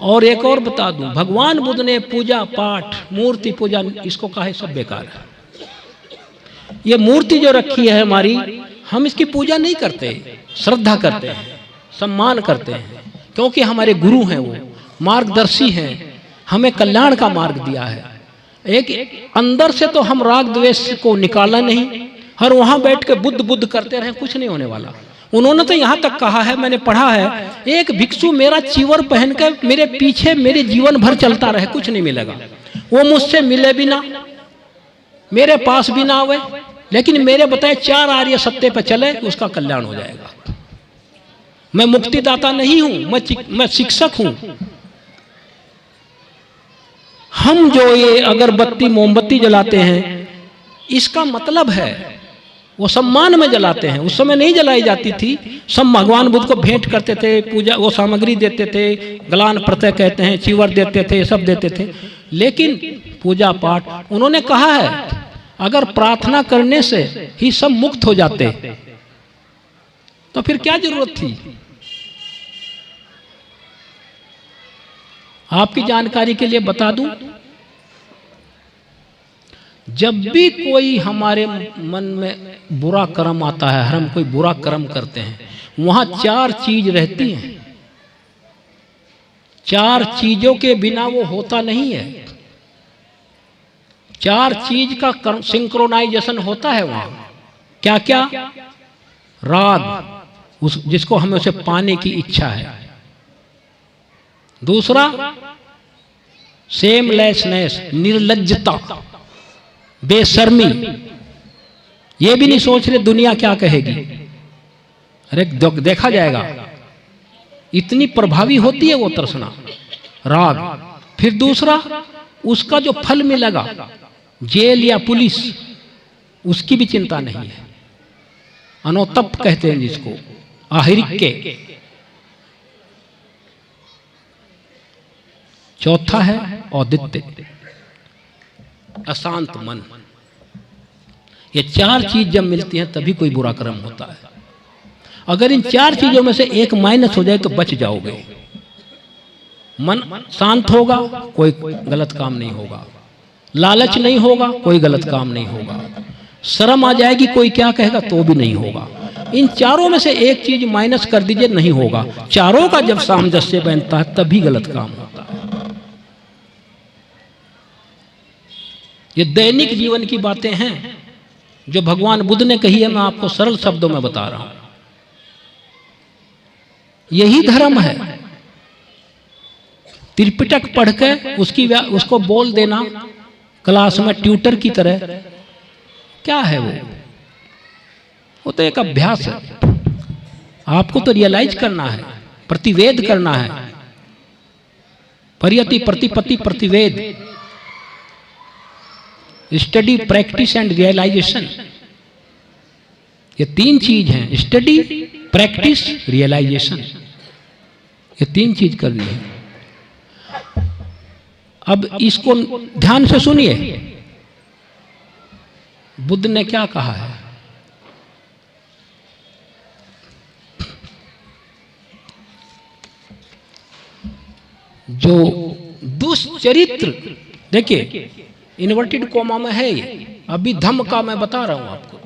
और एक और बता दूं, भगवान बुद्ध ने पूजा पाठ, मूर्ति पूजा, इसको कहा है सब बेकार है। ये मूर्ति जो रखी है हमारी, हम इसकी पूजा नहीं करते, श्रद्धा करते हैं, सम्मान करते हैं, क्योंकि हमारे गुरु हैं, वो मार्गदर्शी हैं, हमें कल्याण का मार्ग दिया है। एक अंदर से तो हम राग द्वेष को निकाला नहीं, हर वहां बैठ के बुद्ध बुद्ध करते रहे, कुछ नहीं होने वाला। उन्होंने तो यहां तक कहा है, मैंने पढ़ा है, एक भिक्षु मेरा चीवर पहन के मेरे पीछे मेरे जीवन भर चलता रहे, कुछ नहीं मिलेगा। वो मुझसे मिले भी ना, मेरे पास भी ना आवे, लेकिन मेरे बताए 4 आर्य सत्य पे चले, उसका कल्याण हो जाएगा। मैं मुक्तिदाता नहीं हूं, मैं शिक्षक हूं। हम जो ये अगरबत्ती मोमबत्ती जलाते हैं, इसका मतलब है वो सम्मान में जलाते हैं। उस समय नहीं जलाई जाती थी, सब भगवान बुद्ध को भेंट करते थे, पूजा वो सामग्री देते थे, गलान प्रत्यय कहते हैं, चीवर देते थे, सब देते थे। लेकिन पूजा पाठ, उन्होंने कहा है अगर प्रार्थना करने से ही सब मुक्त हो जाते तो फिर क्या जरूरत थी। आपकी जानकारी के लिए बता दूं, जब भी कोई हमारे मन में बुरा कर्म आता है, हम कोई बुरा कर्म करते हैं, वहां 4 चीज रहती हैं। 4 चीजों के बिना वो होता नहीं है। 4 चीज का सिंक्रोनाइजेशन होता है वहां। क्या क्या? राग, जिसको हमें उसे पाने की इच्छा है। दूसरा सेमलेसनेस, निर्लज्जता, बेशर्मी, ये भी नहीं सोच रहे दुनिया क्या कहेगी, अरे देखा जाएगा। इतनी प्रभावी होती है वो तृष्णा, राग। फिर दूसरा, उसका जो फल मिलेगा, जेल या पुलिस, उसकी भी चिंता नहीं है। अनोतप्त कहते हैं जिसको, आहिरिक के। चौथा है औदित्य, अशांत मन। ये 4 चीज जब मिलती हैं तभी कोई बुरा कर्म होता है। अगर इन 4 चीजों में से एक माइनस हो जाए तो बच जाओगे। मन शांत होगा, कोई गलत काम नहीं होगा। लालच नहीं होगा, कोई गलत काम नहीं होगा। शर्म आ जाएगी, कोई क्या कहेगा तो भी नहीं होगा। इन 4 में से एक चीज माइनस कर दीजिए, नहीं होगा। 4 का जब सामंजस्य बनता है तभी गलत काम होता है। ये दैनिक जीवन की बातें हैं जो भगवान बुद्ध ने कही है, मैं आपको सरल शब्दों में बता रहा हूं। यही धर्म है। त्रिपिटक पढ़ के उसको बोल देना क्लास में ट्यूटर की तरह, क्या है वो तो एक अभ्यास है। आपको तो रियलाइज करना है, प्रतिवेद करना है। परियति, प्रतिपत्ति, प्रतिवेद, स्टडी, प्रैक्टिस एंड रियलाइजेशन। ये 3 चीज हैं, स्टडी, प्रैक्टिस, रियलाइजेशन। ये 3 चीज करनी है। अब इसको ध्यान से सुनिए, बुद्ध ने क्या कहा है। जो दुष्चरित्र, देखिए इन्वर्टेड कोमा में है ये, अभी धम्म का मैं बता रहा हूं आपको।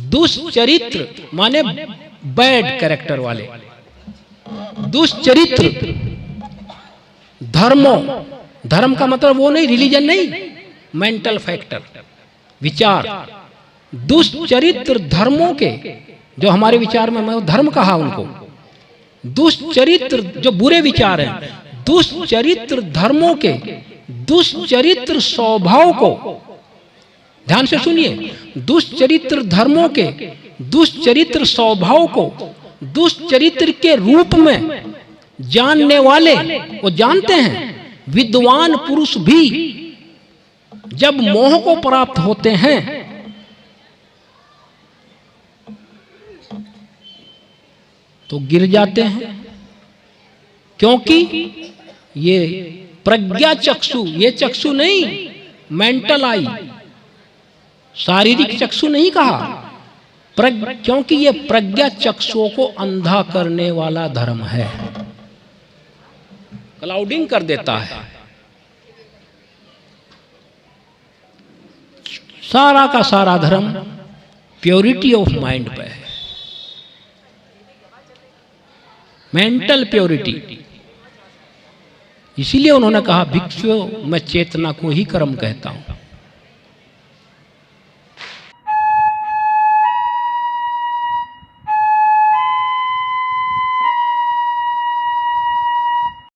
दुष्चरित्र माने बैड कैरेक्टर वाले, दुष्चरित्र। धर्म का मतलब वो नहीं, रिलीजन नहीं, मेंटल फैक्टर, विचार। दुष्चरित्र धर्मों के, जो हमारे विचार में मैं धर्म कहा उनको, दुष्चरित्र जो बुरे विचार हैं, दुष्चरित्र धर्मों के दुष्चरित्र स्वभाव को, ध्यान से सुनिए, दुष्चरित्र धर्मों के दुष्चरित्र स्वभाव को दुष्चरित्र के रूप में जानने वाले वो जानते हैं। विद्वान पुरुष भी जब मोह को प्राप्त होते हैं तो गिर जाते हैं, क्योंकि ये प्रज्ञा चक्षु, ये चक्षु नहीं, मेंटल आई, शारीरिक चक्षु नहीं कहा, क्योंकि ये प्रज्ञा चक्षुओं को अंधा करने वाला धर्म है। क्लाउडिंग कर देता है। सारा का सारा धर्म प्योरिटी ऑफ माइंड पे है, मेंटल प्योरिटी। इसीलिए उन्होंने कहा भिक्षु मैं चेतना को ही कर्म कहता हूं।